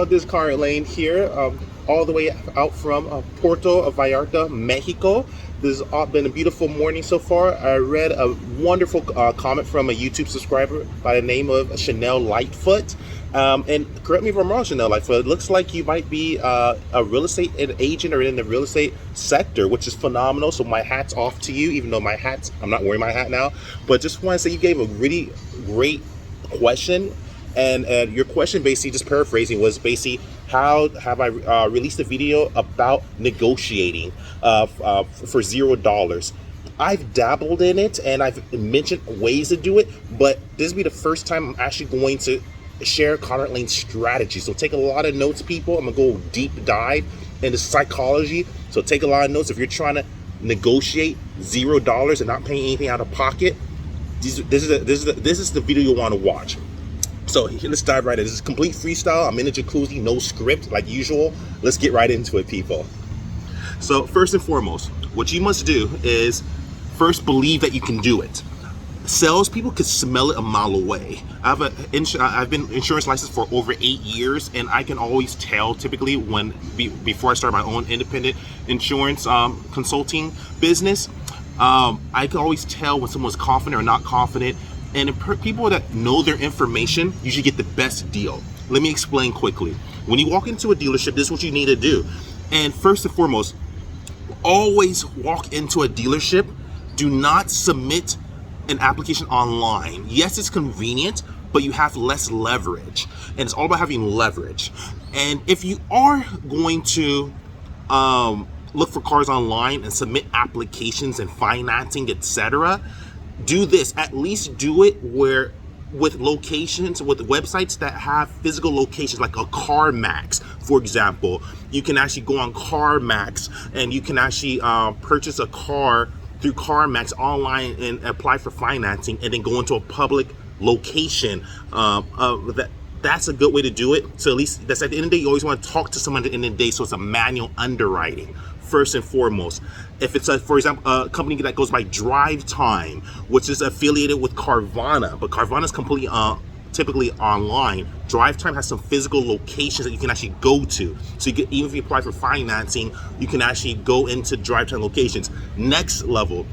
This is Conrad Layn here, all the way out from Puerto Vallarta, Mexico. This has been a beautiful morning so far. I read a wonderful comment from a YouTube subscriber by the name of Chanel Lightfoot. And correct me if I'm wrong, Chanel Lightfoot, it looks like you might be a real estate agent or in the real estate sector, which is phenomenal. So my hat's off to you, even though I'm not wearing my hat now. But just want to say you gave a really great question. And your question, basically, just paraphrasing, was basically, how have I released a video about negotiating for $0? I've dabbled in it and I've mentioned ways to do it, but this will be the first time I'm actually going to share Conrad Layn's strategy. So take a lot of notes, people. I'm gonna go deep dive into psychology. So take a lot of notes. If you're trying to negotiate $0 and not paying anything out of pocket, this is the video you want to watch. So let's dive right in. This is complete freestyle. I'm in a jacuzzi, no script like usual. Let's get right into it, people. So first and foremost, what you must do is first believe that you can do it. Salespeople could smell it a mile away. I've been insurance licensed for over 8 years, and I can always tell typically before I start my own independent insurance consulting business, I can always tell when someone's confident or not confident. And people that know their information usually get the best deal. Let me explain quickly. When you walk into a dealership, this is what you need to do. And first and foremost, always walk into a dealership. Do not submit an application online. Yes, it's convenient, but you have less leverage. And it's all about having leverage. And if you are going to look for cars online and submit applications and financing, etc., do this. At least do it with locations, with websites that have physical locations, like a CarMax, for example. You can actually go on CarMax and you can actually purchase a car through CarMax online and apply for financing, and then go into a public location. That's a good way to do it. So at least that's at the end of the day, you always want to talk to someone at the end of the day. So it's a manual underwriting first and foremost. If it's for example, a company that goes by Drive Time, which is affiliated with Carvana, but Carvana is completely typically online. Drive Time has some physical locations that you can actually go to. So you can, even if you apply for financing, you can actually go into Drive Time locations. Next level,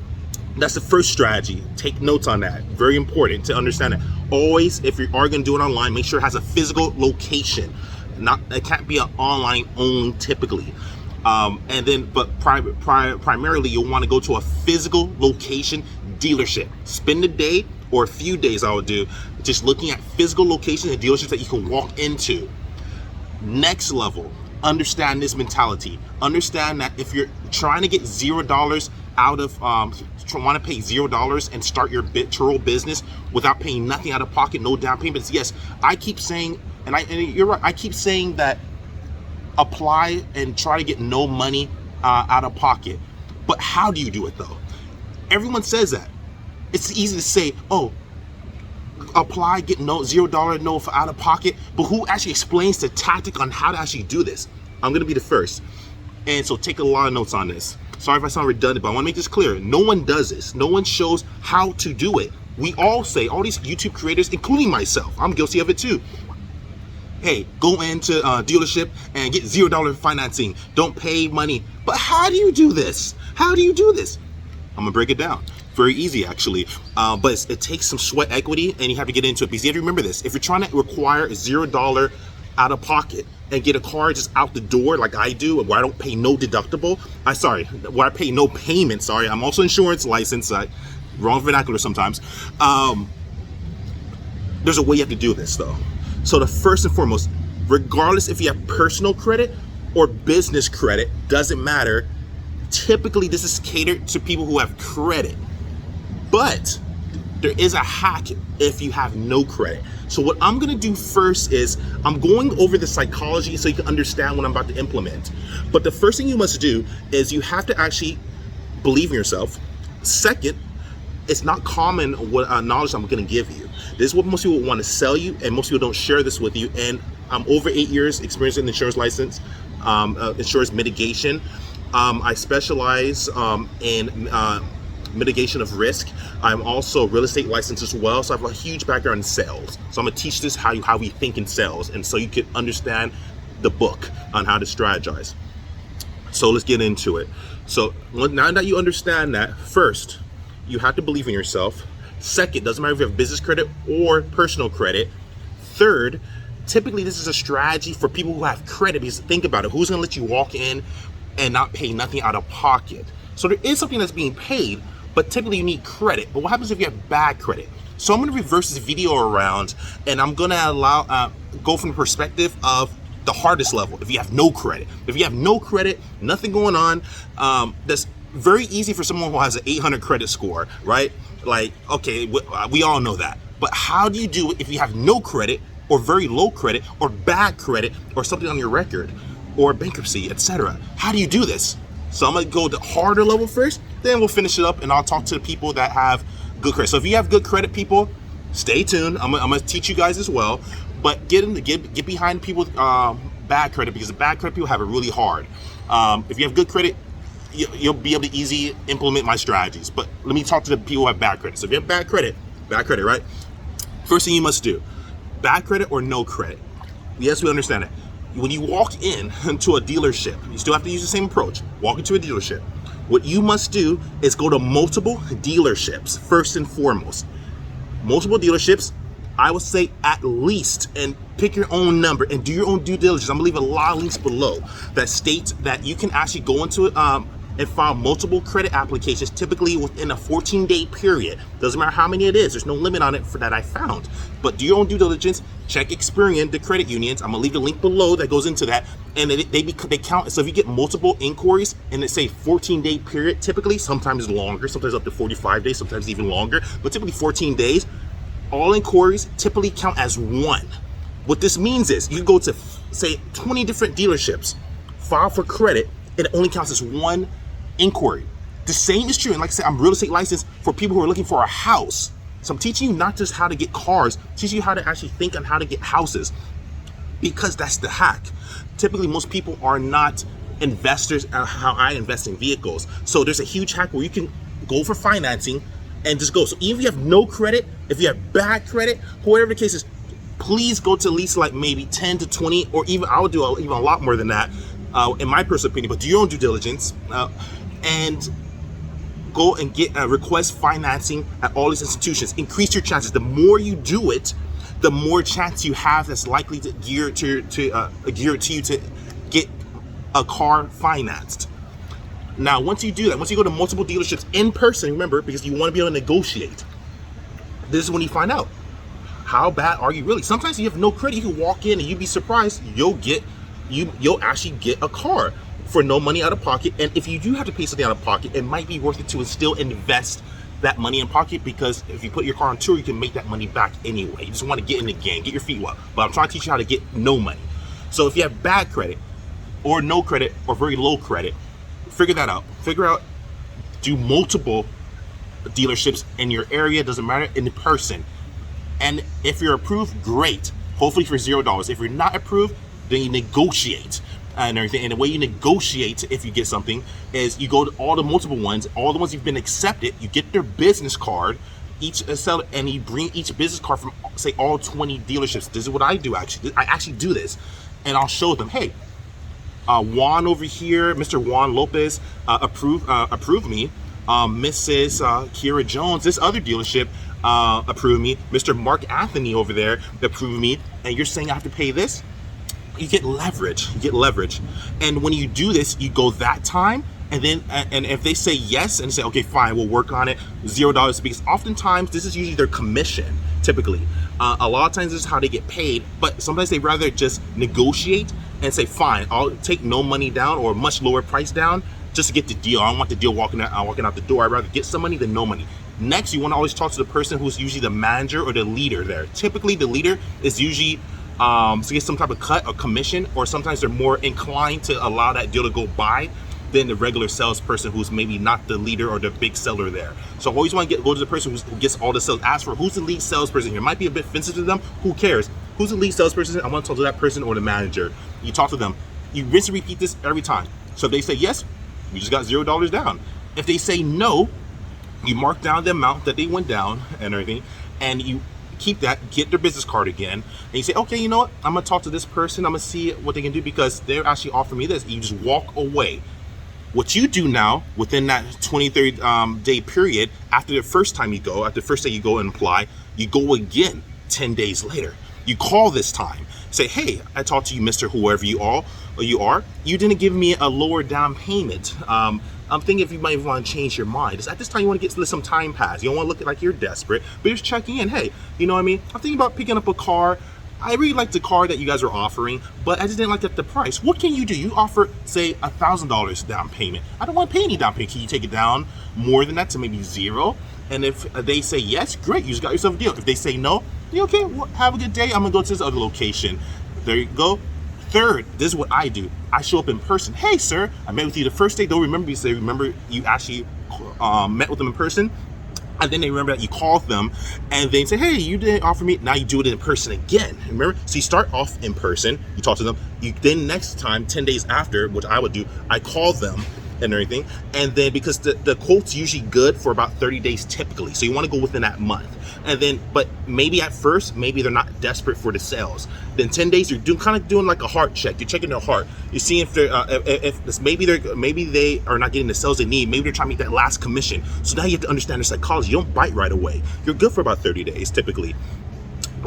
that's the first strategy. Take notes on that. Very important to understand that. Always, if you are going to do it online, make sure it has a physical location. It can't be an online only typically. And then, but primarily, you'll want to go to a physical location dealership. Spend a day or a few days, I would do, just looking at physical locations and dealerships that you can walk into. Next level, understand this mentality. Understand that if you're trying to get $0 out of, want to pay $0 and start your Turo business without paying nothing out of pocket, no down payments. Yes, I keep saying, and you're right, I keep saying that apply and try to get no money out of pocket. But how do you do it though? Everyone says that. It's easy to say, oh, apply, get $0 no for out of pocket, but who actually explains the tactic on how to actually do this? I'm gonna be the first. And so take a lot of notes on this. Sorry if I sound redundant, but I wanna make this clear. No one does this. No one shows how to do it. We all say, all these YouTube creators, including myself, I'm guilty of it too. Hey, go into a dealership and get $0 financing. Don't pay money. But how do you do this? How do you do this? I'm gonna break it down. Very easy, actually. But it takes some sweat equity, and you have to get into it. Because you have to remember this. If you're trying to require $0 out of pocket and get a car just out the door like I do, where I don't pay no deductible, where I pay no payment, sorry. I'm also insurance licensed. Wrong vernacular sometimes. There's a way you have to do this, though. So the first and foremost, regardless if you have personal credit or business credit, doesn't matter. Typically, this is catered to people who have credit. But there is a hack if you have no credit. So what I'm gonna do first is I'm going over the psychology so you can understand what I'm about to implement. But the first thing you must do is you have to actually believe in yourself. Second, it's not common what knowledge I'm gonna give you. This is what most people want to sell you, and most people don't share this with you. And I'm over 8 years experience in insurance license, insurance mitigation. I specialize in mitigation of risk. I'm also real estate licensed as well, so I have a huge background in sales. So I'm gonna teach this how we think in sales, and so you can understand the book on how to strategize. So let's get into it. So now that you understand that, first, you have to believe in yourself. Second, doesn't matter if you have business credit or personal credit. Third, typically this is a strategy for people who have credit, because think about it, who's gonna let you walk in and not pay nothing out of pocket? So there is something that's being paid, but typically you need credit. But what happens if you have bad credit? So I'm gonna reverse this video around, and I'm gonna go from the perspective of the hardest level. If you have no credit, nothing going on, that's very easy for someone who has an 800 credit score, right? Like, okay, we all know that. But how do you do it if you have no credit, or very low credit, or bad credit, or something on your record, or bankruptcy, etc.? How do you do this? So I'm gonna go the harder level first, then we'll finish it up, and I'll talk to the people that have good credit. So if you have good credit, people, stay tuned. I'm gonna teach you guys as well. But get behind people with bad credit, because the bad credit people have it really hard. If you have good credit, you'll be able to easily implement my strategies. But let me talk to the people who have bad credit. So if you have bad credit, right? First thing you must do, bad credit or no credit. Yes, we understand it. When you walk into a dealership, you still have to use the same approach. Walk into a dealership. What you must do is go to multiple dealerships, first and foremost. Multiple dealerships, I would say at least, and pick your own number and do your own due diligence. I'm gonna leave a lot of links below that states that you can actually go into it and file multiple credit applications, typically within a 14-day period. Doesn't matter how many it is. There's no limit on it for that I found. But do your own due diligence. Check Experian, the credit unions. I'm gonna leave the link below that goes into that. And they count. So if you get multiple inquiries in, let's say, 14-day period, typically, sometimes longer, sometimes up to 45 days, sometimes even longer, but typically 14 days, all inquiries typically count as one. What this means is you can go to, say, 20 different dealerships, file for credit, and it only counts as one inquiry. The same is true, and like I said, I'm real estate licensed for people who are looking for a house. So I'm teaching you not just how to get cars, teaching you how to actually think on how to get houses, because that's the hack. Typically, most people are not investors how I invest in vehicles. So there's a huge hack where you can go for financing and just go. So even if you have no credit, if you have bad credit, whatever the case is, please go to at least like maybe 10 to 20, or even I would do even a lot more than that, in my personal opinion. But do your own due diligence and go and get request financing at all these institutions. Increase your chances. The more you do it, the more chance you have that's likely to gear to you to get a car financed. Now, once you do that, once you go to multiple dealerships in person, remember, because you want to be able to negotiate, this is when you find out how bad are you really. Sometimes you have no credit, you can walk in and you'd be surprised you'll actually get a car for no money out of pocket. And if you do have to pay something out of pocket, it might be worth it to still invest that money in pocket, because if you put your car on Turo, you can make that money back anyway. You just want to get in the game, get your feet wet. But I'm trying to teach you how to get no money. So if you have bad credit or no credit or very low credit, figure that out. Figure out, do multiple dealerships in your area, doesn't matter, in person. And if you're approved, great. Hopefully for $0. If you're not approved, then you negotiate and everything. And the way you negotiate, if you get something, is you go to all the multiple ones, all the ones you've been accepted, you get their business card, each seller, and you bring each business card from, say, all 20 dealerships. This is what I do, actually. I actually do this. And I'll show them, hey, Juan over here, Mr. Juan Lopez approved me. Mrs. Kira Jones, this other dealership, approved me. Mr. Mark Anthony over there approved me. And you're saying I have to pay this? You get leverage. And when you do this, you go that time, and then and if they say yes and say, okay, fine, we'll work on it, $0, because oftentimes this is usually their commission. Typically, a lot of times this is how they get paid, but sometimes they rather just negotiate and say, fine, I'll take no money down or much lower price down just to get the deal. I don't want the deal walking out the door. I'd rather get some money than no money. Next, you want to always talk to the person who's usually the manager or the leader there. Typically, the leader is usually to get some type of cut or commission, or sometimes they're more inclined to allow that deal to go by than the regular salesperson who's maybe not the leader or the big seller there. So always want to go to the person who gets all the sales. Ask for who's the lead salesperson here. It might be a bit offensive to them. Who cares? Who's the lead salesperson? I want to talk to that person or the manager. You talk to them. You rinse and repeat this every time. So if they say yes, you just got $0 down. If they say no, you mark down the amount that they went down and everything, and you keep that, get their business card again, and you say, okay, you know what, I'm gonna talk to this person, I'm gonna see what they can do because they're actually offering me this. You just walk away. What you do now within that 23rd day period, after the first time you go, after the first day you go and apply, you go again 10 days later. You call this time, say, hey, I talked to you, Mr. Whoever you are, you didn't give me a lower down payment. I'm thinking if you might want to change your mind. At this time, you want to get some time pass. You don't want to look like you're desperate, but you're just checking in. Hey, you know what I mean? I'm thinking about picking up a car. I really like the car that you guys are offering, but I just didn't like the price. What can you do? You offer, say, $1,000 down payment. I don't want to pay any down payment. Can you take it down more than that to maybe zero? And if they say yes, great, you just got yourself a deal. If they say no, you okay, well, have a good day. I'm gonna go to this other location. There you go. Third, this is what I do. I show up in person. Hey, sir, I met with you the first day. Don't remember you. Say, remember you actually met with them in person. And then they remember that you called them and they say, hey, you didn't offer me. Now you do it in person again. Remember? So you start off in person, you talk to them. You then next time, 10 days after, which I would do, I call them and everything. And then because the quote's usually good for about 30 days typically. So you want to go within that month. And then, but maybe at first, maybe they're not desperate for the sales. Then 10 days, you're kind of doing like a heart check. You're checking their heart. You're seeing if they're, maybe they are not getting the sales they need. Maybe they're trying to make that last commission. So now you have to understand their psychology. You don't bite right away. You're good for about 30 days typically.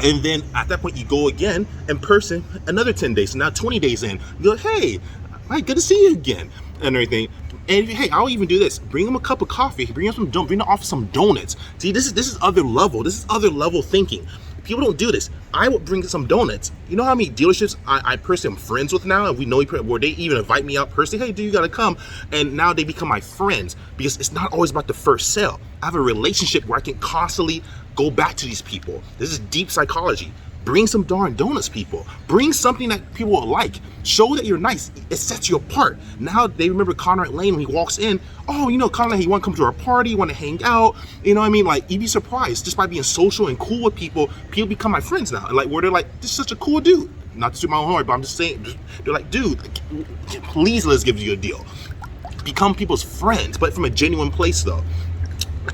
And then at that point, you go again in person, another 10 days. So now 20 days in, you go, hey, good to see you again and everything. And hey, I'll even do this. Bring them a cup of coffee. Bring them off some donuts. See, this is other level. This is other level thinking. People don't do this. I would bring some donuts. You know how many dealerships I personally am friends with now, and we know where they even invite me out personally. Hey, dude, you gotta come. And now they become my friends because it's not always about the first sale. I have a relationship where I can constantly go back to these people. This is deep psychology. Bring some darn donuts, people. Bring something that people will like. Show that you're nice. It sets you apart. Now they remember Conrad Layn when he walks in. Oh, you know, Conrad, he want to come to our party, want to hang out. You know what I mean? Like, you'd be surprised. Just by being social and cool with people, people become my friends now. And like, where they're like, this is such a cool dude. Not to toot my own horn, but I'm just saying, they're like, dude, please let's give you a deal. Become people's friends, but from a genuine place though.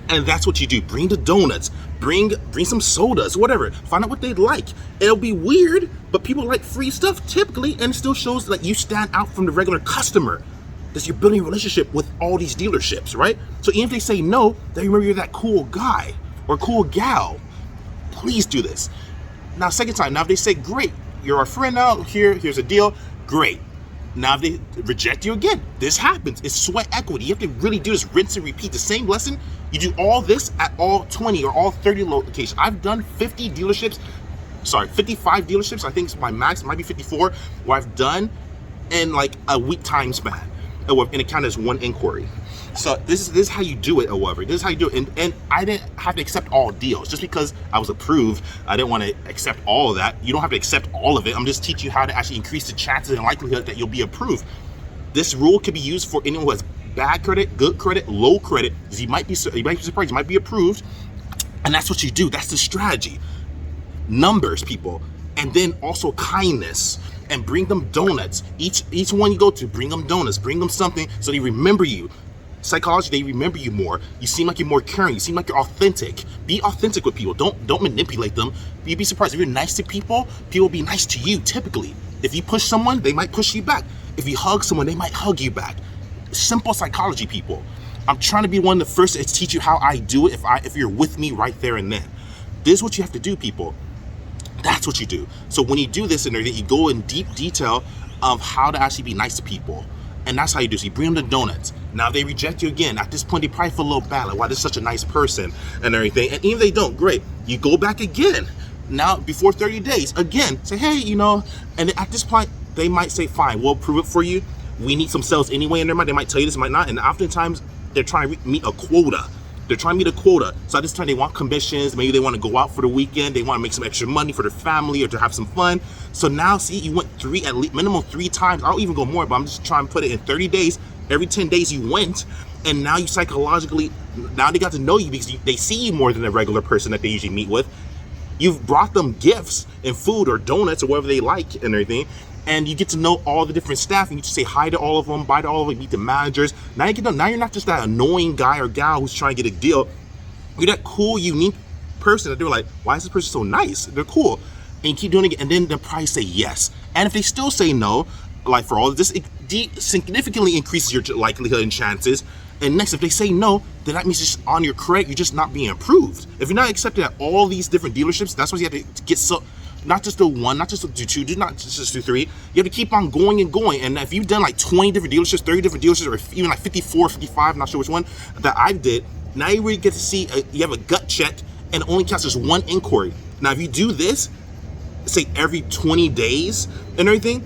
And that's what you do. Bring the donuts, bring some sodas, whatever. Find out what they'd like. It'll be weird, but people like free stuff typically, and it still shows that you stand out from the regular customer. Because you're building a relationship with all these dealerships, right? So even if they say no, they remember you're that cool guy or cool gal. Please do this. Now, second time, now if they say, great, you're our friend now, here's a deal, great. Now if they reject you again, this happens. It's sweat equity. You have to really do this, rinse and repeat. The same lesson, you do all this at all 20 or all 30 locations. I've done 55 dealerships. I think it's my max, it might be 54, where I've done in like a week time span. And it counted as one inquiry. So this is how you do it, however. This is how you do it. And I didn't have to accept all deals. Just because I was approved, I didn't want to accept all of that. You don't have to accept all of it. I'm just teaching you how to actually increase the chances and likelihood that you'll be approved. This rule can be used for anyone who has bad credit, good credit, low credit. You might be surprised, you might be approved. And that's what you do. That's the strategy. Numbers, people. And then also kindness. And bring them donuts. Each one you go to, bring them donuts, bring them something so they remember you. Psychology, they remember you more. You seem like you're more caring. You seem like you're authentic. Be authentic with people. Don't manipulate them. You'd be surprised. If you're nice to people, people will be nice to you typically. If you push someone, they might push you back. If you hug someone, they might hug you back. Simple psychology, people. I'm trying to be one of the first to teach you how I do it if you're with me right there and then. This is what you have to do, people. That's what you do. So when you do this and everything, you go in deep detail of how to actually be nice to people. And that's how you do. So you bring them the donuts. Now they reject you again. At this point, they probably feel a little bad. Like, wow, this is such a nice person and everything. And even if they don't, great. You go back again. Now, before 30 days, again, say, hey, you know, and at this point, they might say, fine, we'll approve it for you. We need some sales anyway in their mind. They might tell you this, might not. And oftentimes, they're trying to meet a quota. They're trying to meet a quota. So at this time, they want commissions. Maybe they want to go out for the weekend. They want to make some extra money for their family or to have some fun. So now, see, you went at least minimum 3 times. I'll even go more, but I'm just trying to put it in 30 days. Every 10 days you went, and now you psychologically, now they got to know you because they see you more than a regular person that they usually meet with. You've brought them gifts and food or donuts or whatever they like and everything. And you get to know all the different staff, and you just say hi to all of them, bye to all of them, meet the managers. Now you're not just that annoying guy or gal who's trying to get a deal. You're that cool, unique person that they're like, why is this person so nice? They're cool. And you keep doing it, and then they'll probably say yes. And if they still say no, like for all of this, it significantly increases your likelihood and chances. And next, if they say no, then that means just on your credit, you're just not being approved. If you're not accepted at all these different dealerships, that's why you have to get not just do one, not just do two, not just do three. You have to keep on going and going. And if you've done like 20 different dealerships, 30 different dealerships, or even like 54, 55, not sure which one that I did, now you really get to see, you have a gut check, and it only counts as one inquiry. Now, if you do this, say every 20 days and everything,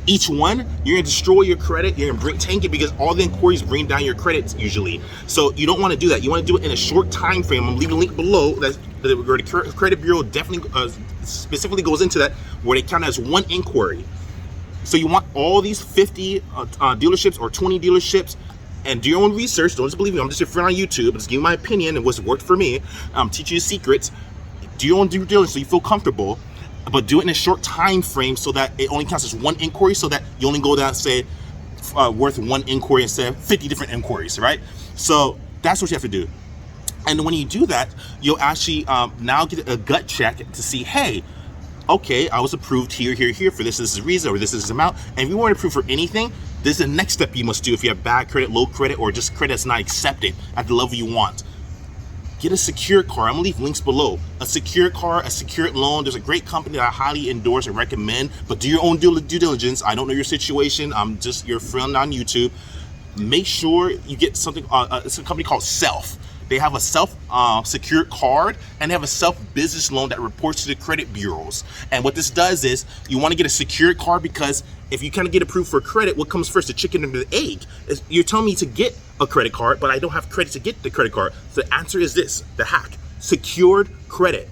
each one, you're gonna destroy your credit, you're gonna tank it, because all the inquiries bring down your credits usually. So you don't wanna do that. You wanna do it in a short time frame. I'm leaving a link below that the credit bureau definitely specifically goes into that, where they count as one inquiry. So you want all these 50 dealerships or 20 dealerships, and do your own research. Don't just believe me. I'm just your friend on YouTube. I'm just giving my opinion and what's worked for me. Teach you the secrets. Do your own due diligence so you feel comfortable, but do it in a short time frame so that it only counts as one inquiry, so that you only go down, say, worth one inquiry instead of 50 different inquiries, right? So that's what you have to do. And when you do that, you'll actually now get a gut check to see, hey, okay, I was approved here for this is the reason, or this is the amount. And if you weren't approved for anything, this is the next step you must do if you have bad credit, low credit, or just credit that's not accepted at the level you want. Get a secured card. I'm gonna leave links below. A secured card, a secured loan. There's a great company that I highly endorse and recommend, but do your own due diligence. I don't know your situation. I'm just your friend on YouTube. Make sure you get something, it's a company called Self. They have a secured card, and they have a self business loan that reports to the credit bureaus. And what this does is, you want to get a secured card, because if you kind of get approved for credit, what comes first, the chicken or the egg? You're telling me to get a credit card, but I don't have credit to get the credit card. So the answer is this, the hack: secured credit.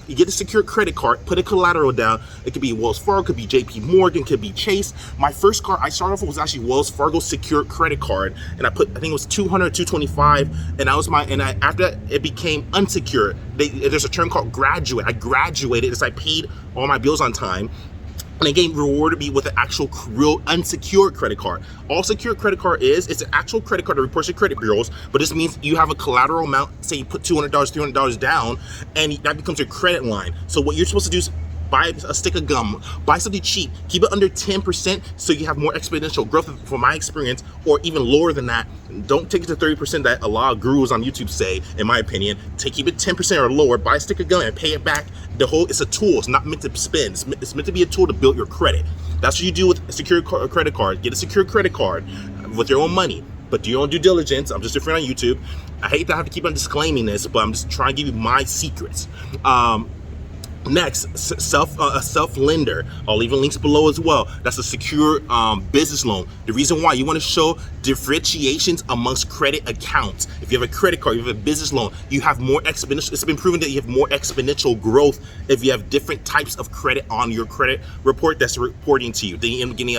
You get a secured credit card, put a collateral down. It could be Wells Fargo, could be JP Morgan, could be Chase. My first card I started off with was actually Wells Fargo secured credit card, and I think it was 200, 225, and that was after that it became unsecured. There's a term called graduate. I graduated as I paid all my bills on time, and they rewarded me with an actual real unsecured credit card. All secured credit card it's an actual credit card that reports to credit bureaus, but this means you have a collateral amount. Say you put $200, $300 down, and that becomes your credit line. So what you're supposed to do is buy a stick of gum, buy something cheap, keep it under 10% so you have more exponential growth from my experience, or even lower than that. Don't take it to 30% that a lot of gurus on YouTube say, in my opinion. Keep it 10% or lower, buy a stick of gum and pay it back. It's a tool, it's not meant to spend. It's meant to be a tool to build your credit. That's what you do with a secured credit card. Get a secured credit card with your own money, but do your own due diligence. I'm just a friend on YouTube. I hate to have to keep on disclaiming this, but I'm just trying to give you my secrets. Next, Selflender. I'll leave links below as well. That's a secure business loan. The reason why, you want to show differentiations amongst credit accounts. If you have a credit card, you have a business loan, you have more exponential. It's been proven that you have more exponential growth if you have different types of credit on your credit report that's reporting to you. Then you end up getting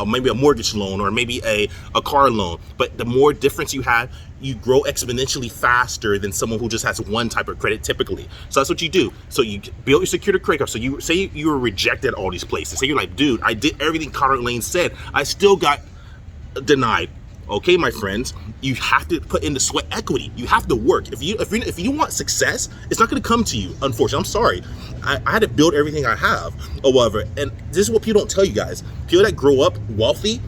maybe a mortgage loan, or maybe a car loan. But the more difference you have, you grow exponentially faster than someone who just has one type of credit typically. So that's what you do. So you build your secured credit card. So you say you were rejected at all these places. Say you're like, dude, I did everything Conrad Layn said, I still got denied. Okay, my friends, you have to put in the sweat equity. You have to work. If you want success, it's not going to come to you. Unfortunately, I'm sorry. I had to build everything I have, or whatever. And this is what people don't tell you guys. People that grow up wealthy,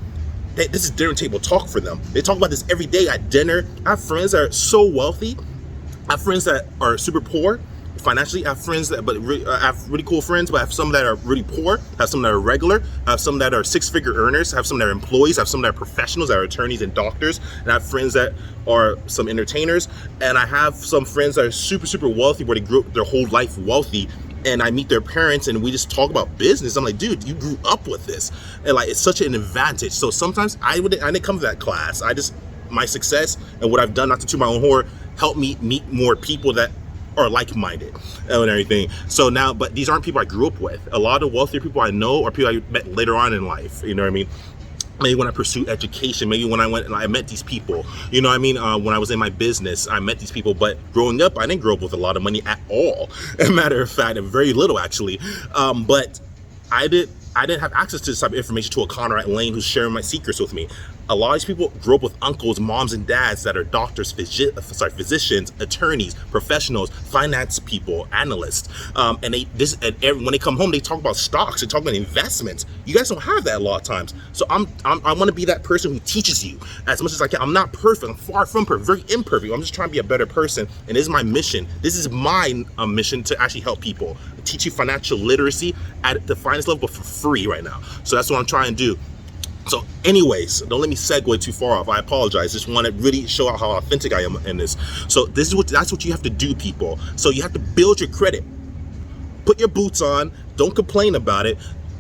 this is dinner table talk for them. They talk about this every day at dinner. I have friends that are so wealthy. I have friends that are super poor financially. I have friends that, I have really cool friends, but I have some that are really poor. I have some that are regular. I have some that are six-figure earners. I have some that are employees. I have some that are professionals, that are attorneys and doctors. And I have friends that are some entertainers. And I have some friends that are super, super wealthy, where they grew up their whole life wealthy. And I meet their parents and we just talk about business. I'm like, dude, you grew up with this. And like, it's such an advantage. So sometimes I didn't come to that class. My success and what I've done, not to toot my own horn, helped me meet more people that are like-minded and everything. So now, but these aren't people I grew up with. A lot of wealthier people I know are people I met later on in life. You know what I mean? Maybe when I pursued education, maybe when I went and I met these people, you know what I mean? When I was in my business, I met these people. But growing up, I didn't grow up with a lot of money at all. As a matter of fact, very little actually. But I didn't have access to this type of information to a Conrad Layn who's sharing my secrets with me. A lot of these people grew up with uncles, moms, and dads that are doctors, physicians, attorneys, professionals, finance people, analysts, and when they come home, they talk about stocks, they talk about investments. You guys don't have that a lot of times. So I want to be that person who teaches you as much as I can. I'm not perfect. I'm far from perfect, very imperfect. I'm just trying to be a better person, and this is my mission. This is my mission to actually help people, teach you financial literacy at the finance level, but for free right now. So that's what I'm trying to do. So anyways, don't let me segue too far off. I apologize. Just want to really show out how authentic I am in this. So that's what you have to do, people. So you have to build your credit. Put your boots on. Don't complain about it.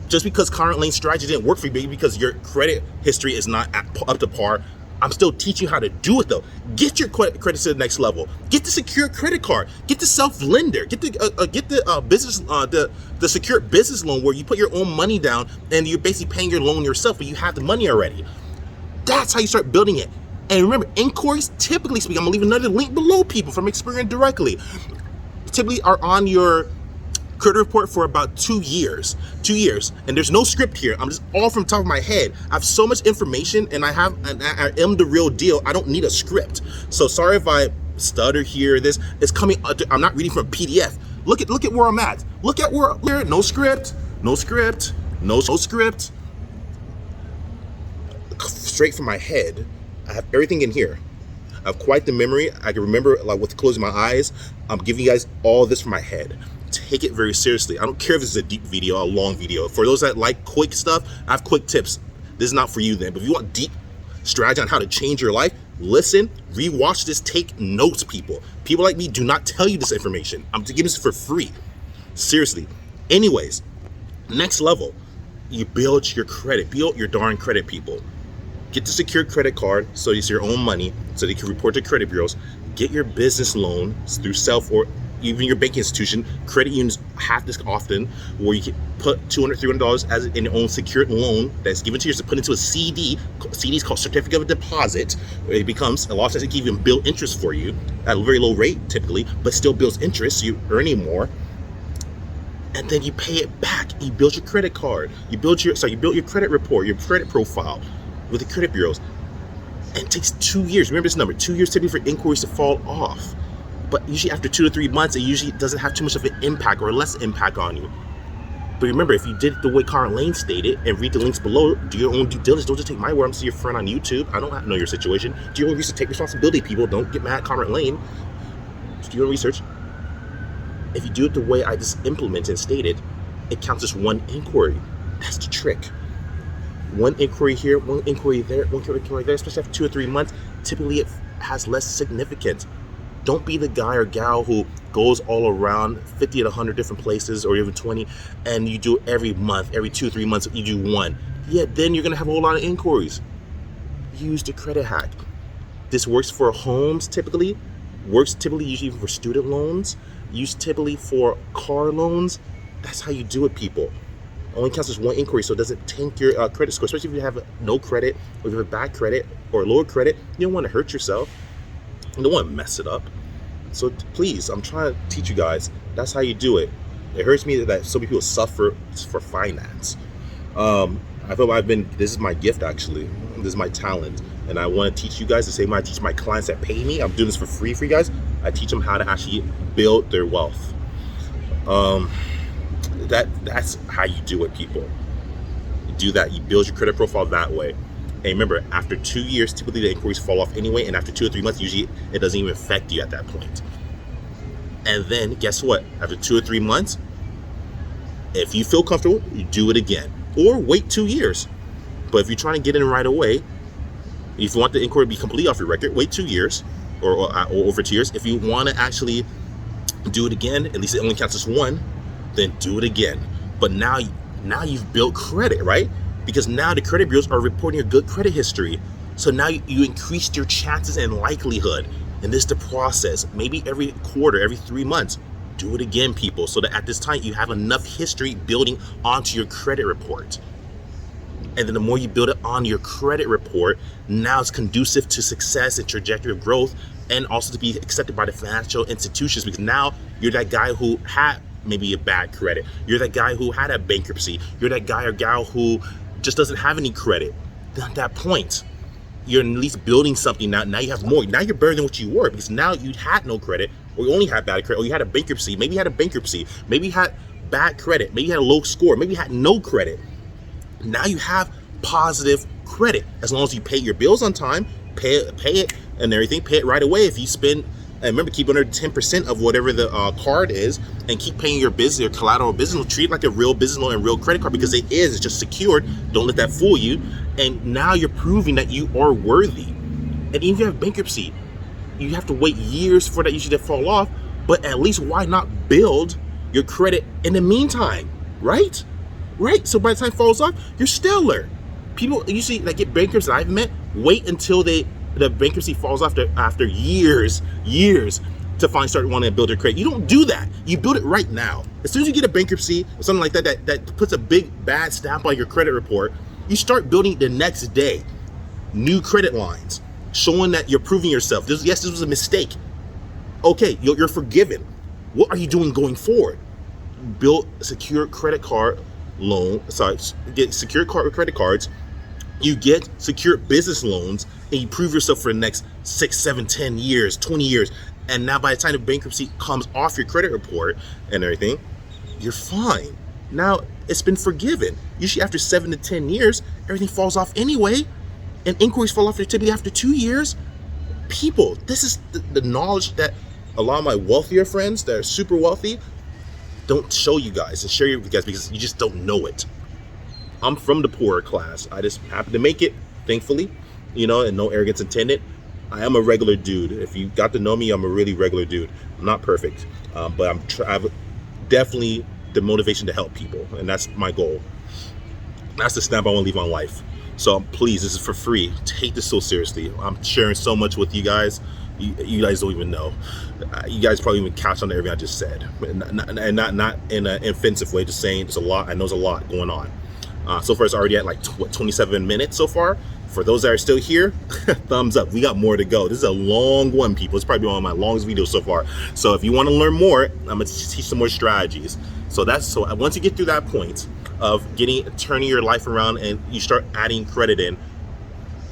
Just because Conrad Layn's strategy didn't work for you, maybe because your credit history is not up to par, I'm still teaching you how to do it though. Get your credit to the next level. Get the secure credit card. Get the Selflender. Get the business the secure business loan where you put your own money down and you're basically paying your loan yourself, but you have the money already. That's how you start building it. And remember, inquiries, typically speaking, I'm gonna leave another link below, people, from Experian directly, typically are on your credit report for about 2 years, and there's no script here. I'm just all from the top of my head. I have so much information, and I am the real deal. I don't need a script. So sorry if I stutter here. This is coming. I'm not reading from a PDF. Look at where I'm at. Look at where no script. Straight from my head. I have everything in here. I have quite the memory. I can remember like with closing my eyes. I'm giving you guys all this from my head. Take it very seriously. I don't care if this is a deep video, a long video. For those that like quick stuff, I have quick tips. This is not for you then. But if you want deep strategy on how to change your life, listen, rewatch this, take notes, people. People like me do not tell you this information. I'm giving this for free. Seriously. Anyways, next level, you build your credit. Build your darn credit, people. Get the secured credit card so it's your own money so they can report to credit bureaus. Get your business loan through Self or even your banking institution. Credit unions have this often where you can put $200, $300 as in your own secured loan that's given to you to put into a CD. CD is called certificate of deposit. It becomes, a lot of times it can even build interest for you at a very low rate typically, but still builds interest, so you're earning more. And then you pay it back. You build your credit card. You build your credit report, your credit profile with the credit bureaus. And it takes 2 years. Remember this number, 2 years typically for inquiries to fall off. But usually after 2 to 3 months, it usually doesn't have too much of an impact or less impact on you. But remember, if you did it the way Conrad Layn stated and read the links below, do your own due diligence. Don't just take my word. I'm just your friend on YouTube. I don't have to know your situation. Do your own research. Take responsibility, people. Don't get mad at Conrad Layn. Just do your own research. If you do it the way I just implemented and stated, it counts as one inquiry. That's the trick. One inquiry here, one inquiry there, one inquiry there, especially after 2 or 3 months, typically it has less significance. Don't be the guy or gal who goes all around 50 to 100 different places or even 20, and you do every month, every 2 or 3 months, you do one. Yeah, then you're gonna have a whole lot of inquiries. Use the credit hack. This works for homes typically, usually for student loans, used typically for car loans. That's how you do it, people. Only counts as one inquiry, so it doesn't tank your credit score, especially if you have no credit or if you have a bad credit or lower credit. You don't want to hurt yourself. You don't want to mess it up. So please, I'm trying to teach you guys. That's how you do it. It hurts me that so many people suffer for finance. I feel like this is my gift actually. This is my talent. And I want to teach you guys the same way I teach my clients that pay me. I'm doing this for free for you guys. I teach them how to actually build their wealth. That's how you do it, people. You do that. You build your credit profile that way. And remember, after 2 years, typically the inquiries fall off anyway, and after 2 or 3 months, usually it doesn't even affect you at that point. And then, guess what? After 2 or 3 months, if you feel comfortable, you do it again. Or wait 2 years. But if you're trying to get in right away, if you want the inquiry to be completely off your record, wait 2 years, or over 2 years. If you want to actually do it again, at least it only counts as one, then do it again. But now you've built credit, right? Because now the credit bureaus are reporting your good credit history. So now you increased your chances and likelihood. And this is the process. Maybe every quarter, every 3 months, do it again, people. So that at this time you have enough history building onto your credit report. And then the more you build it on your credit report, now it's conducive to success and trajectory of growth, and also to be accepted by the financial institutions, because now you're that guy who had maybe a bad credit. You're that guy who had a bankruptcy. You're that guy or gal who just doesn't have any credit. At that point, you're at least building something now. Now you have more. Now you're better than what you were, because now you had no credit, or you only had bad credit, or you had a bankruptcy. Maybe you had a bankruptcy. Maybe you had bad credit. Maybe you had a low score. Maybe you had no credit. Now you have positive credit. As long as you pay your bills on time, pay it and everything, pay it right away. If you spend, and remember, keep under 10% of whatever the card is, and keep paying your business, your collateral business loan. Treat it like a real business loan and real credit card, because it is. It's just secured. Don't let that fool you. And now you're proving that you are worthy. And even if you have bankruptcy, you have to wait years for that usually to fall off. But at least why not build your credit in the meantime, right? Right. So by the time it falls off, you're stellar. People usually that get bankruptcy that I've met wait until the bankruptcy falls off after years to finally start wanting to build your credit. You don't do that. You build it right now. As soon as you get a bankruptcy or something like that puts a big bad stamp on your credit report, you start building the next day new credit lines, showing that you're proving yourself. Yes, this was a mistake. Okay, you're forgiven. What are you doing going forward? Build a secure credit card loan. Get secure credit cards. You get secure business loans, and you prove yourself for the next 6, 7, 10 years, 20 years. And now by the time the bankruptcy comes off your credit report and everything, you're fine. Now it's been forgiven. Usually after 7 to 10 years, everything falls off anyway, and inquiries fall off typically after 2 years. People, this is the knowledge that a lot of my wealthier friends that are super wealthy don't show you guys and share with you guys, because you just don't know it. I'm from the poorer class. I just happen to make it, thankfully, and no arrogance intended. I am a regular dude. If you got to know me, I'm a really regular dude. I'm not perfect, but I've definitely the motivation to help people, and that's my goal. That's the stamp I want to leave on life. So please, this is for free. Take this so seriously. I'm sharing so much with you guys. You guys don't even know. You guys probably even catch on to everything I just said, and not in an offensive way. Just saying, there's a lot. I know there's a lot going on. So far, it's already at like 27 minutes so far. For those that are still here, thumbs up. We got more to go. This is a long one, people. It's probably one of my longest videos so far. So if you want to learn more, I'm gonna teach some more strategies. So once you get through that point of turning your life around and you start adding credit in,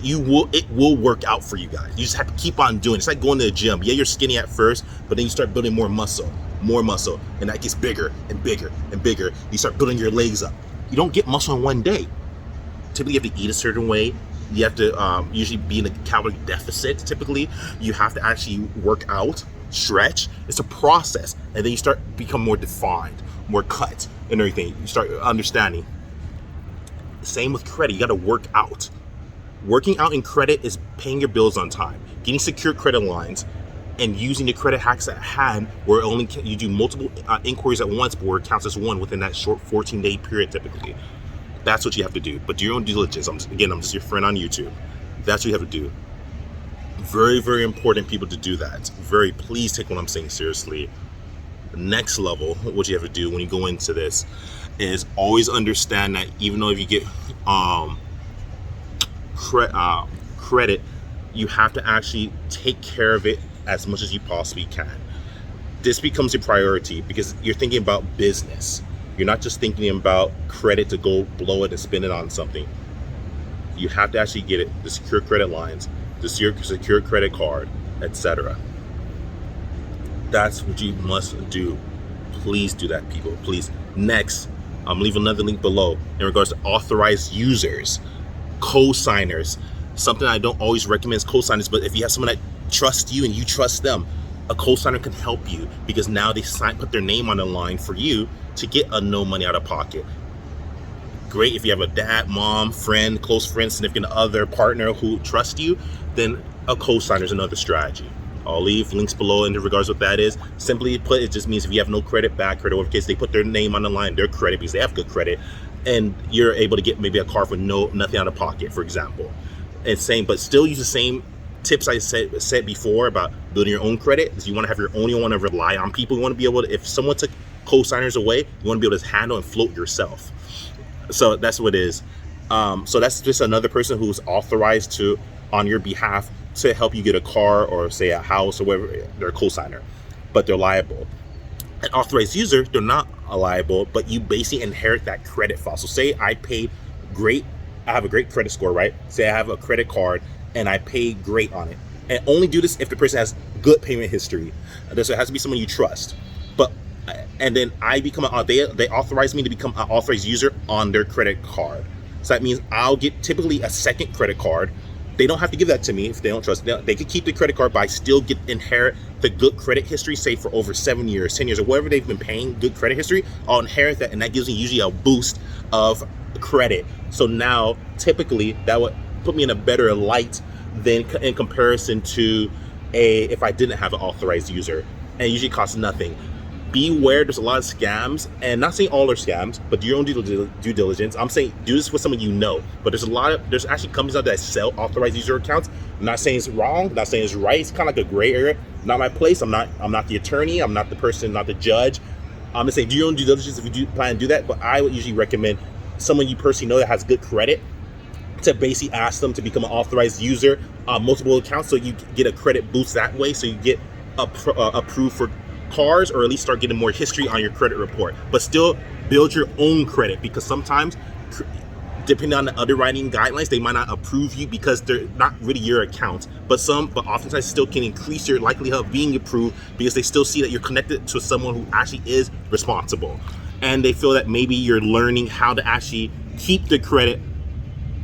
it will work out for you guys. You just have to keep on doing it. It's like going to the gym. Yeah, you're skinny at first, but then you start building more muscle, and that gets bigger and bigger and bigger. You start building your legs up. You don't get muscle in one day. Typically, you have to eat a certain way. You have to usually be in a calorie deficit. Typically, you have to actually work out, stretch. It's a process, and then you start become more defined, more cut, and everything. You start understanding. Same with credit. You got to work out. Working out in credit is paying your bills on time, getting secure credit lines, and using the credit hacks at hand, where you do multiple inquiries at once, but where it counts as one within that short 14-day period typically. That's what you have to do. But do your own due diligence. I'm just your friend on YouTube. That's what you have to do. Very, very important, people, to do that. Please take what I'm saying seriously. Next level, what you have to do when you go into this is always understand that even though if you get credit, you have to actually take care of it as much as you possibly can. This becomes a priority because you're thinking about business. You're not just thinking about credit to go blow it and spend it on something. You have to actually get it, the secure credit lines, the secure credit card, etc. That's what you must do. Please do that, people. Please. Next, I'm leaving another link below in regards to authorized users, co-signers. Something I don't always recommend is co-signers, but if you have someone that trusts you and you trust them, a co-signer can help you, because now they put their name on the line for you to get no money out of pocket. Great if you have a dad, mom, friend, close friend, significant other, partner who trusts you, then a co-signer is another strategy. I'll leave links below in regards to what that is. Simply put, it just means if you have no credit, bad credit, or in case they put their name on the line, their credit, because they have good credit, and you're able to get maybe a car for nothing out of pocket, for example. And same, but still use the same tips I said before about building your own credit. Is you want to have your own, you want to rely on people. You want to be able to, if someone took co-signers away, you want to be able to handle and float yourself. So that's what it is. So that's just another person who's authorized to, on your behalf, to help you get a car or say a house or whatever. They're a co-signer, but they're liable. An authorized user, they're not liable, but you basically inherit that credit file. So say I have a great credit score, right? Say I have a credit card and I pay great on it. And only do this if the person has good payment history. So it has to be someone you trust. But and then I become they authorize me to become an authorized user on their credit card. So that means I'll get typically a second credit card. They don't have to give that to me if they don't trust it. They could keep the credit card, but I still inherit the good credit history, say for over 7 years, 10 years, or whatever they've been paying good credit history. I'll inherit that, and that gives me usually a boost of credit. So now, typically, that would put me in a better light than in comparison to if I didn't have an authorized user, and it usually costs nothing. Beware, there's a lot of scams, and not saying all are scams, but do your own due diligence. I'm saying do this with someone you know, but there's actually companies out there that sell authorized user accounts. I'm not saying it's wrong, not saying it's right. It's kind of like a gray area. Not my place. I'm not the attorney. I'm not the person, not the judge. I'm just saying do your own due diligence if you do plan to do that. But I would usually recommend someone you personally know that has good credit to basically ask them to become an authorized user on multiple accounts, so you get a credit boost that way, so you get approved for cars, or at least start getting more history on your credit report. But still build your own credit, because sometimes, depending on the underwriting guidelines, they might not approve you because they're not really your accounts. But oftentimes still can increase your likelihood of being approved, because they still see that you're connected to someone who actually is responsible, and they feel that maybe you're learning how to actually keep the credit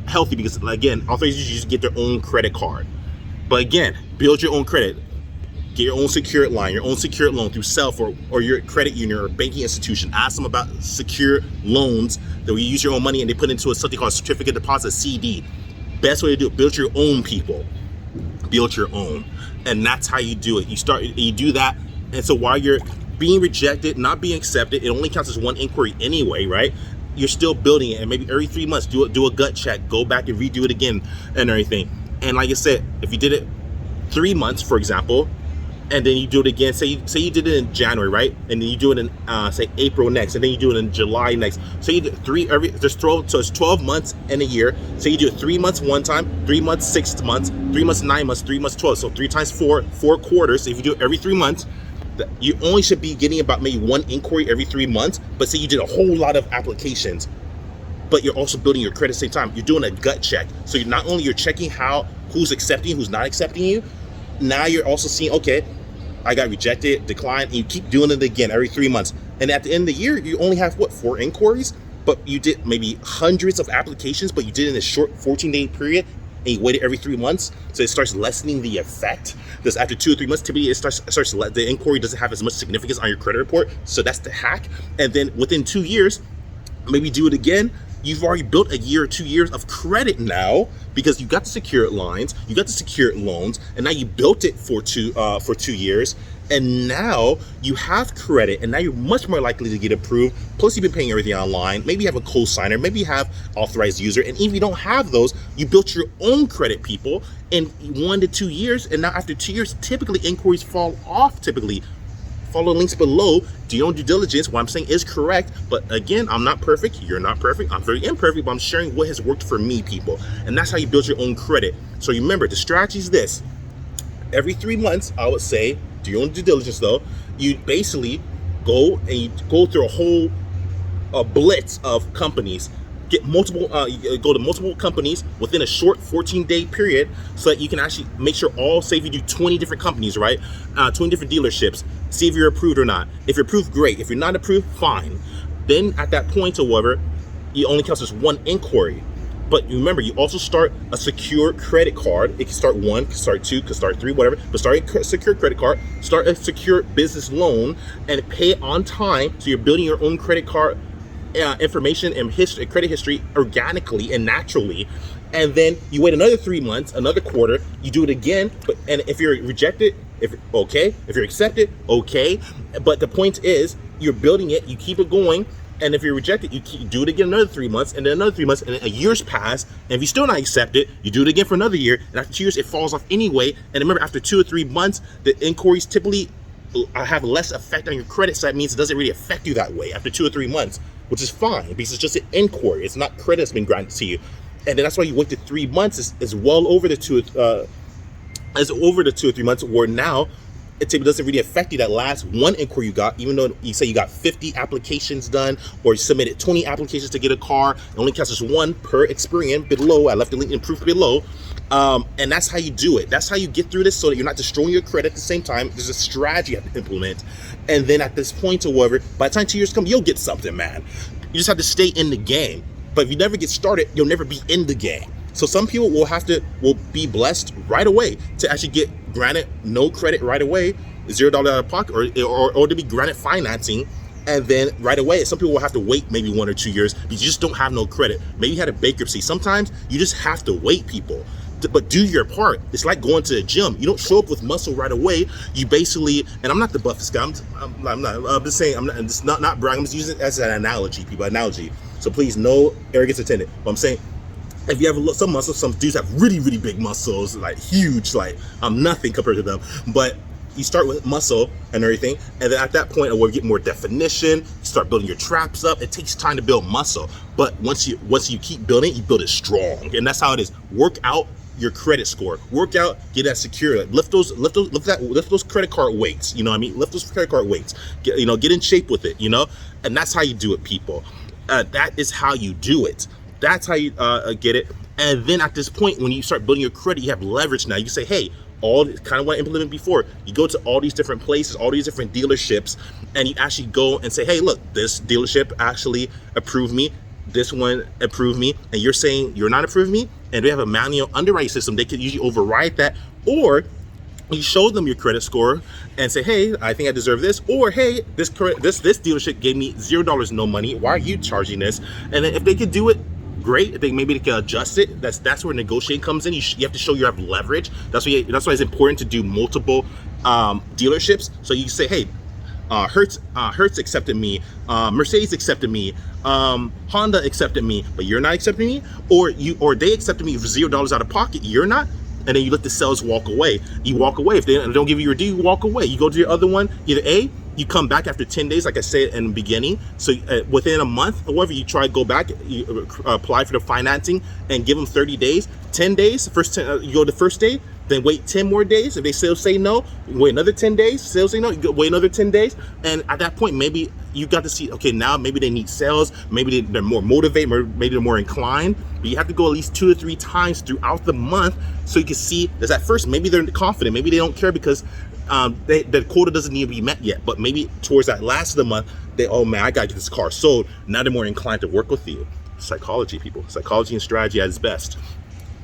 healthy. Because again, authorized users just get their own credit card. But again, build your own credit. Get your own secured line, your own secured loan through Self or your credit union or banking institution. Ask them about secure loans that we use your own money and they put into something called certificate deposit, CD. Best way to do it, build your own, people. Build your own. And that's how you do it. You do that. And so while you're being rejected, not being accepted, it only counts as one inquiry anyway, right? You're still building it, and maybe every 3 months do a gut check, go back and redo it again and everything. And like I said, if you did it 3 months, for example, and then you do it again, say you did it in January, right? And then you do it in say April next, and then you do it in July next. So you do so it's 12 months in a year. So you do it 3 months one time, 3 months 6 months, 3 months 9 months, 3 months 12. So 3 times 4 quarters. So if you do it every 3 months, you only should be getting about maybe one inquiry every 3 months. But say you did a whole lot of applications, but you're also building your credit at the same time. You're doing a gut check. So you're checking who's accepting you, who's not accepting you. Now you're also seeing, okay, I got rejected, declined, and you keep doing it again every 3 months. And at the end of the year, you only have 4 inquiries, but you did maybe hundreds of applications, but you did it in a short 14-day period, and you waited every 3 months. So it starts lessening the effect. Because after 2 or 3 months, typically the inquiry doesn't have as much significance on your credit report. So that's the hack. And then within 2 years, maybe do it again. You've already built a year or 2 years of credit now, because you got the secured lines, you got the secured loans, and now you built it for 2 years, and now you have credit, and now you're much more likely to get approved. Plus, you've been paying everything online. Maybe you have a co-signer, maybe you have authorized user, and even if you don't have those, you built your own credit, people, in 1 to 2 years. And now after 2 years, typically inquiries fall off. Follow the links below. Do your own due diligence. What I'm saying is correct, but again, I'm not perfect. You're not perfect. I'm very imperfect, but I'm sharing what has worked for me, people. And that's how you build your own credit. So remember, the strategy is this. Every 3 months, I would say, do your own due diligence though. You basically go through a blitz of companies. Get multiple, go to multiple companies within a short 14-day period, so that you can actually make sure say if you do 20 different companies, right? 20 different dealerships, see if you're approved or not. If you're approved, great. If you're not approved, fine. Then at that point or whatever, it only counts as one inquiry. But remember, you also start a secure credit card. It can start 1, can start 2, can start 3, whatever. But start a secure credit card, start a secure business loan, and pay it on time. So you're building your own credit card information and credit history organically and naturally. And then you wait another 3 months, another quarter, you do it again. And if you're rejected, if you're accepted, okay. But the point is, you're building it, you keep it going. And if you're rejected, you do it again another 3 months, and then another 3 months, and then a year's pass. And if you're still not accepted, you do it again for another year. And after 2 years, it falls off anyway. And remember, after 2 or 3 months, the inquiries typically have less effect on your credit. So that means it doesn't really affect you that way after 2 or 3 months, which is fine, because it's just an inquiry. It's not credit that's been granted to you. And then that's why you wait to 3 months is well over the 2 or 3 months, where now it doesn't really affect you that last one inquiry you got, even though you say you got 50 applications done, or you submitted 20 applications to get a car. It only counts as one per Experian below. I left the link in proof below. And that's how you do it. That's how you get through this, so that you're not destroying your credit at the same time. There's a strategy you have to implement. And then at this point or whatever, by the time 2 years come, you'll get something, man. You just have to stay in the game. But if you never get started, you'll never be in the game. So some people will be blessed right away to actually get granted no credit right away, $0 out of pocket, or to be granted financing, and then right away. Some people will have to wait maybe 1 or 2 years because you just don't have no credit. Maybe you had a bankruptcy. Sometimes you just have to wait, people. But do your part. It's like going to the gym. You don't show up with muscle right away. You basically, and I'm not the buffest guy. I'm just saying, I'm just not bragging. I'm just using it as an analogy, people. Analogy. So please, no arrogance intended. But I'm saying, if you have some muscles, some dudes have really, really big muscles, like huge, like I'm nothing compared to them. But you start with muscle and everything, and then at that point, where you get more definition, you start building your traps up. It takes time to build muscle, but once you keep building, you build it strong, and that's how it is. Work out your credit score. Work out, get that secure. Lift those credit card weights. You know what I mean? Lift those credit card weights. Get in shape with it. You know, and that's how you do it, people. That is how you do it. That's how you get it. And then at this point, when you start building your credit, you have leverage now. You can say, hey, kind of what I implemented before. You go to all these different places, all these different dealerships, and you actually go and say, hey, look, this dealership actually approved me. This one approved me, and you're saying you're not approving me, and they have a manual underwriting system. They could usually override that, or you show them your credit score and say, hey, I think I deserve this, or hey, this dealership gave me $0 no money. Why are you charging this? And then if they could do it, great. Maybe they can adjust it. That's where negotiating comes in. You have to show you have leverage. That's why it's important to do multiple dealerships. So you say, hey, Hertz accepted me, Mercedes accepted me, Honda accepted me, but you're not accepting me, or they accepted me for $0 out of pocket, you're not. And then you let the sales walk away. You walk away. If they don't give you your deal, you walk away. You go to your other one. Either A, you come back after 10 days, like I said in the beginning. So within a month or whatever, you try to go back, you apply for the financing and give them 30 days. 10 days, you go the first day, then wait 10 more days. If they still say no, wait another 10 days. Sales say no, you wait another 10 days. And at that point, maybe you got to see, okay, now maybe they need sales. Maybe they're more motivated, maybe they're more inclined. But you have to go at least 2 to 3 times throughout the month so you can see, because at first, maybe they're confident. Maybe they don't care because the quota doesn't need to be met yet. But maybe towards that last of the month, oh man, I got to get this car sold. Now they're more inclined to work with you. Psychology, people. Psychology and strategy at its best.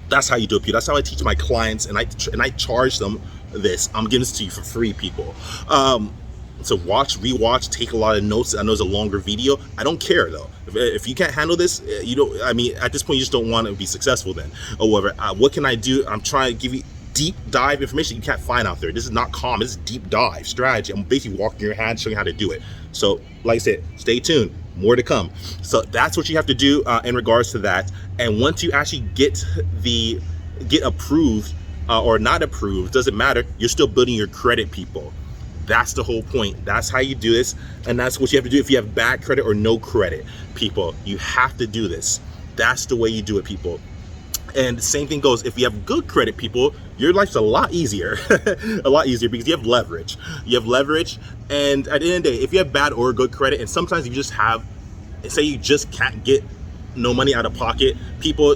That's how you do it, people. That's how I teach my clients, and I charge them this. I'm giving this to you for free, people. So watch, rewatch, take a lot of notes. I know it's a longer video. I don't care though. If you can't handle this, you don't. I mean, at this point, you just don't want to be successful then, or whatever. What can I do? I'm trying to give you deep dive information you can't find out there. This is not common. This is deep dive strategy. I'm basically walking your hand, showing you how to do it. So, like I said, stay tuned. More to come. So that's what you have to do in regards to that. And once you actually get approved or not approved, doesn't matter. You're still building your credit, people. That's the whole point. That's how you do this, and that's what you have to do if you have bad credit or no credit, people. You have to do this. That's the way you do it, people. And the same thing goes if you have good credit, people. Your life's a lot easier, a lot easier because you have leverage. You have leverage, and at the end of the day, if you have bad or good credit, and sometimes you just have, say you just can't get no money out of pocket, people,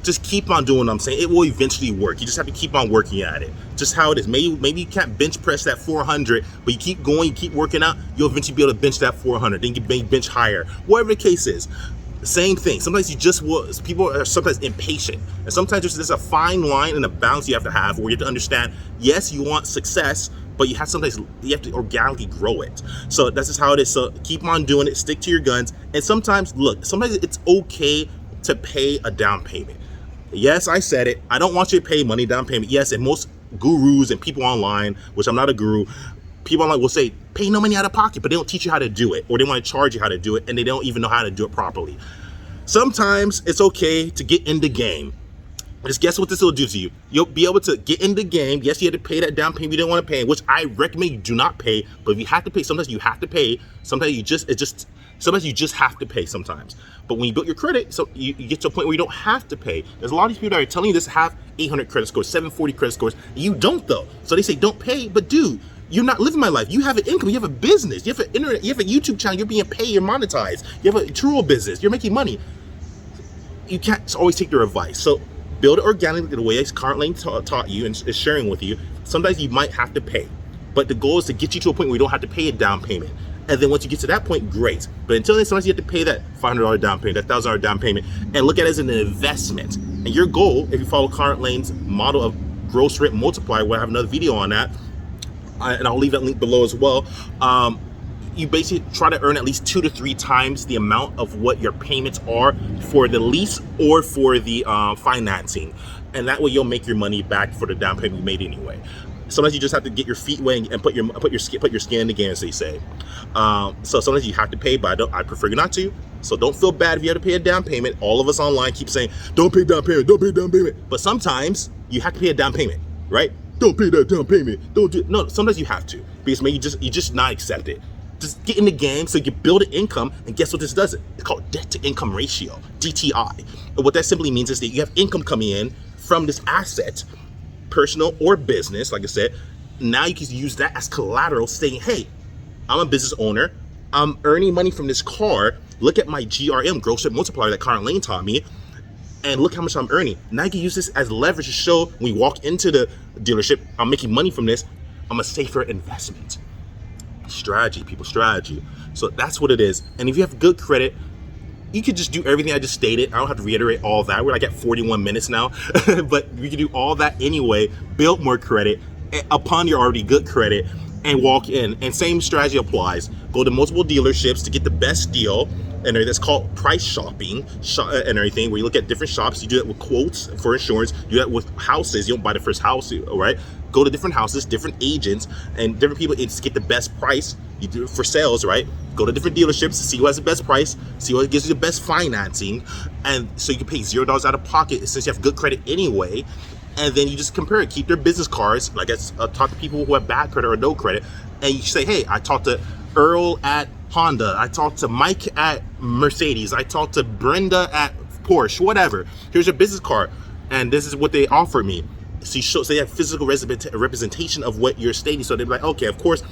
just keep on doing what I'm saying. It will eventually work. You just have to keep on working at it. Just how it is. Maybe you can't bench press that 400, but you keep going, you keep working out, you'll eventually be able to bench that 400. Then you can bench higher. Whatever the case is. Same thing. Sometimes people are sometimes impatient, and sometimes there's a fine line and a balance you have to have where you have to understand, yes, you want success, but you have to organically grow it. So that's just how it is. So keep on doing it, stick to your guns, and sometimes it's okay to pay a down payment. Yes, I said it. I don't want you to pay money down payment. Yes, and most gurus and people online, which I'm not a guru, people online will say, pay no money out of pocket, but they don't teach you how to do it, or they want to charge you how to do it, and they don't even know how to do it properly. Sometimes it's okay to get in the game. Just guess what this will do to you. You'll be able to get in the game. Yes, you had to pay that down payment you didn't want to pay, which I recommend you do not pay. But if you have to pay, sometimes you have to pay. Sometimes you just have to pay sometimes. But when you build your credit, so you get to a point where you don't have to pay. There's a lot of these people that are telling you this have 800 credit scores, 740 credit scores. You don't though. So they say don't pay, but dude, You're not living my life. You have an income. You have a business. You have an internet. You have a YouTube channel. You're being paid. You're monetized. You have a Turo business. You're making money. You can't always take their advice. So build it organically the way Conrad Layn taught you and is sharing with you. Sometimes you might have to pay, but the goal is to get you to a point where you don't have to pay a down payment. And then once you get to that point, great. But until then, sometimes you have to pay that $500 down payment, that $1,000 down payment, and look at it as an investment. And your goal, if you follow Conrad Layn's model of gross rent multiplier, we'll have another video on that, and I'll leave that link below as well. You basically try to earn at least 2 to 3 times the amount of what your payments are for the lease or for the financing, and that way you'll make your money back for the down payment you made anyway. Sometimes you just have to get your feet wet and put your skin in the game, as they say. So sometimes you have to pay, but I prefer you not to. So don't feel bad if you have to pay a down payment. All of us online keep saying, don't pay down payment, don't pay down payment. But sometimes you have to pay a down payment, right? Don't pay that down payment. Don't do it. No, sometimes you have to, because maybe you just not accept it. Just get in the game so you can build an income, and guess what this does? It's called debt to income ratio, DTI. And what that simply means is that you have income coming in from this asset, personal or business, like I said. Now you can use that as collateral, saying, hey, I'm a business owner, I'm earning money from this car, look at my GRM, gross rent multiplier, that Conrad Layn taught me, and look how much I'm earning. Now you can use this as leverage to show when we walk into the dealership, I'm making money from this, I'm a safer investment. Strategy, people, strategy. So that's what it is. And if you have good credit, you could just do everything I just stated. I don't have to reiterate all that. We're like at 41 minutes now, but we can do all that anyway, build more credit upon your already good credit, and walk in. And same strategy applies. Go to multiple dealerships to get the best deal, and that's called price shopping and everything, where you look at different shops. You do that with quotes for insurance. You do that with houses. You don't buy the first house, right? Go to different houses, different agents, and different people. It's get the best price. You do it for sales, right? Go to different dealerships, see who has the best price, see what gives you the best financing, and so you can pay $0 out of pocket since you have good credit anyway. And then you just compare it. Keep their business cards. Like I talk to people who have bad credit or no credit, and you say, hey, I talked to Earl at Honda, I talked to Mike at Mercedes, I talked to Brenda at Porsche, whatever. Here's your business card, and this is what they offered me. So you show, so they have physical representation of what you're stating. So they're like, okay, of course,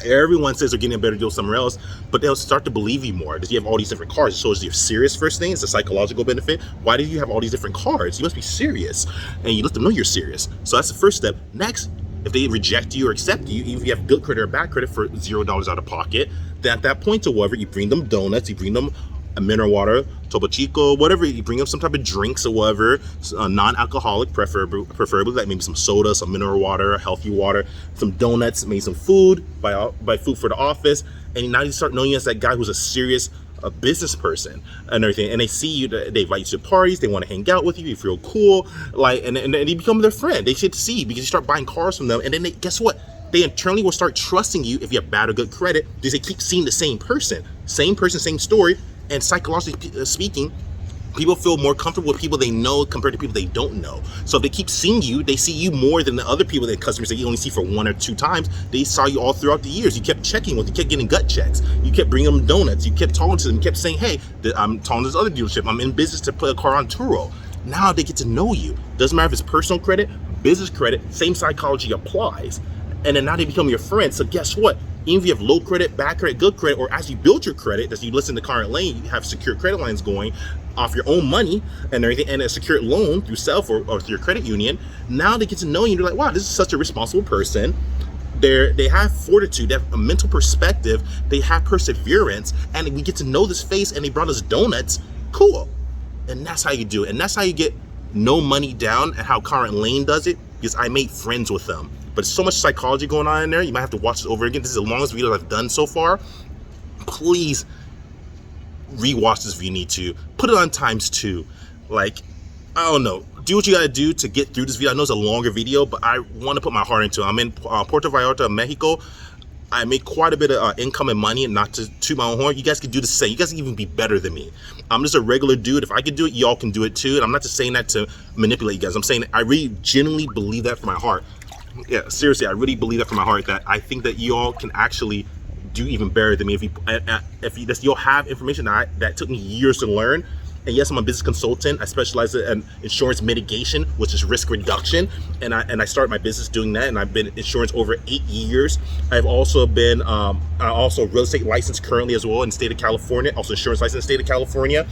everyone says they're getting a better deal somewhere else, but they'll start to believe you more because you have all these different cards. It shows you're serious. First thing, it's a psychological benefit. Why do you have all these different cards? You must be serious, and you let them know you're serious. So that's the first step. Next, if they reject you or accept you, even if you have good credit or bad credit, for $0 out of pocket, then at that point, or whatever, you bring them donuts, you bring them a mineral water, Topo Chico, whatever, you bring them some type of drinks or whatever, non-alcoholic, preferably, like maybe some soda, some mineral water, healthy water, some donuts, maybe some food, buy food for the office, and now you start knowing you as that guy who's a serious business person and everything, and they see you, they invite you to parties, they want to hang out with you, you feel cool, like, and you become their friend. They should see you because you start buying cars from them, and then guess what? They internally will start trusting you if you have bad or good credit because they keep seeing the same person, same story. And psychologically speaking, people feel more comfortable with people they know compared to people they don't know. So if they keep seeing you, they see you more than the other people, that customers that you only see for 1 or 2 times. They saw you all throughout the years. You kept checking with, you kept getting gut checks. You kept bringing them donuts. You kept talking to them. You kept saying, hey, I'm talking to this other dealership. I'm in business to put a car on Turo. Now they get to know you. Doesn't matter if it's personal credit, business credit, same psychology applies. And then now they become your friends. So guess what? Even if you have low credit, bad credit, good credit, or as you build your credit, as you listen to Conrad Layn, you have secure credit lines going off your own money and everything, and a secured loan through Self or through your credit union. Now they get to know you, and you're like, wow, this is such a responsible person. They have fortitude, they have a mental perspective, they have perseverance, and we get to know this face, and they brought us donuts. Cool. And that's how you do it. And that's how you get no money down, and how Conrad Layn does it, because I made friends with them. But so much psychology going on in there, you might have to watch this over again. This is the longest video I've done so far. Please rewatch this if you need to. Put it on ×2. Like, I don't know. Do what you gotta do to get through this video. I know it's a longer video, but I want to put my heart into it. I'm in Puerto Vallarta, Mexico. I make quite a bit of income and money, and not to toot my own horn. You guys can do the same. You guys can even be better than me. I'm just a regular dude. If I can do it, y'all can do it too. And I'm not just saying that to manipulate you guys. I'm saying I really genuinely believe that from my heart. Yeah, seriously, I really believe that from my heart, that I think that you all can actually do even better than me if you'll have information that took me years to learn, And yes, I'm a business consultant. I specialize in insurance mitigation, which is risk reduction. And I started my business doing that, and I've been in insurance over 8 years. I've also been also real estate licensed currently as well in the state of California, also insurance licensed in the state of California.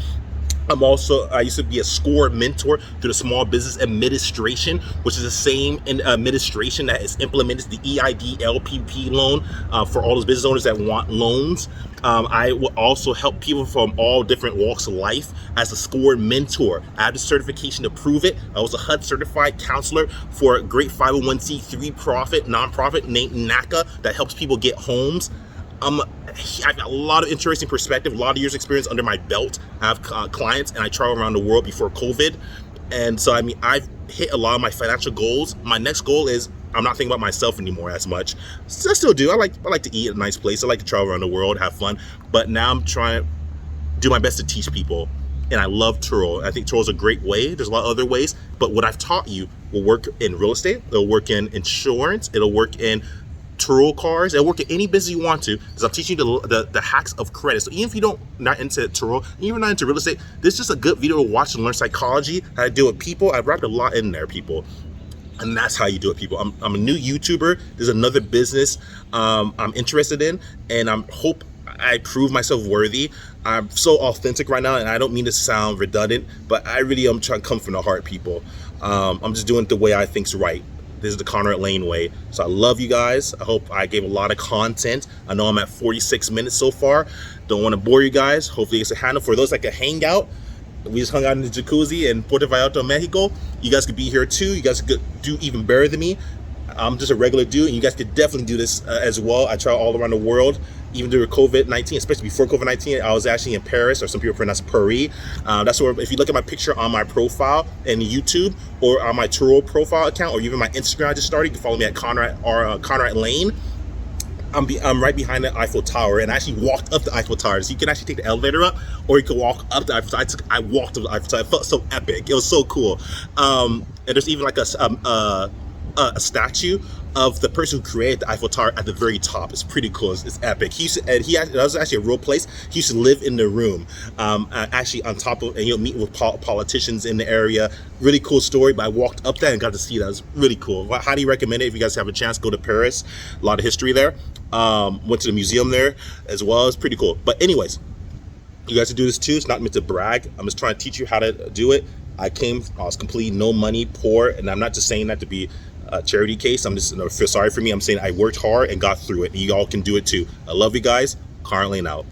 I used to be a SCORE mentor through the Small Business Administration, which is the same administration that has implemented the EIDL PPP loan for all those business owners that want loans. I will also help people from all different walks of life as a SCORE mentor. I have the certification to prove it. I was a HUD certified counselor for a great 501c3 nonprofit named NACA that helps people get homes. I've got a lot of interesting perspective, a lot of years experience under my belt. I have clients, and I travel around the world before COVID. And so, I mean, I've hit a lot of my financial goals. My next goal is I'm not thinking about myself anymore as much. So I still do. I like to eat at a nice place. I like to travel around the world, have fun. But now I'm trying to do my best to teach people. And I love Turo. I think Turo is a great way. There's a lot of other ways. But what I've taught you will work in real estate. It'll work in insurance. It'll work in Turo cars. It'll work at any business you want to, because I'm teaching you the hacks of credit. So even if you not into Turo, even if you're not into real estate, this is just a good video to watch and learn psychology, how to deal with people. I've wrapped a lot in there, people. And that's how you do it, people. I'm a new YouTuber. There's another business I'm interested in, and I hope I prove myself worthy. I'm so authentic right now, and I don't mean to sound redundant, but I really am trying to come from the heart, people. I'm just doing it the way I think's right. This is the Conrad Layn way. So I love you guys. I hope I gave a lot of content. I know I'm at 46 minutes so far. Don't want to bore you guys. Hopefully it's a handle for those that can hang out. We just hung out in the jacuzzi in Puerto Vallarta, Mexico. You guys could be here too. You guys could do even better than me. I'm just a regular dude, and you guys could definitely do this as well. I travel all around the world, even during COVID-19, especially before COVID-19. I was actually in Paris, or some people pronounce Paris. That's where, if you look at my picture on my profile in YouTube, or on my Turo profile account, or even my Instagram I just started, you can follow me at Conrad Layn. I'm right behind the Eiffel Tower, and I actually walked up the Eiffel Tower. So you can actually take the elevator up, or you can walk up the Eiffel Tower. I walked up the Eiffel Tower. It felt so epic. It was so cool. And there's even like a statue of the person who created the Eiffel Tower at the very top. It's pretty cool. It's epic. That was actually a real place. He used to live in the room, actually on top of, and you'll meet with politicians in the area. Really cool story. But I walked up there and got to see that. It was really cool. I highly recommend it if you guys have a chance. Go to Paris. A lot of history there. Went to the museum there as well. It's pretty cool. But anyways, you guys should do this too. It's not meant to brag. I'm just trying to teach you how to do it. I was completely no money, poor, and I'm not just saying that to be a charity case. I'm just feel sorry for me. I'm saying I worked hard and got through it. You all can do it too. I love you guys. Conrad Layn out.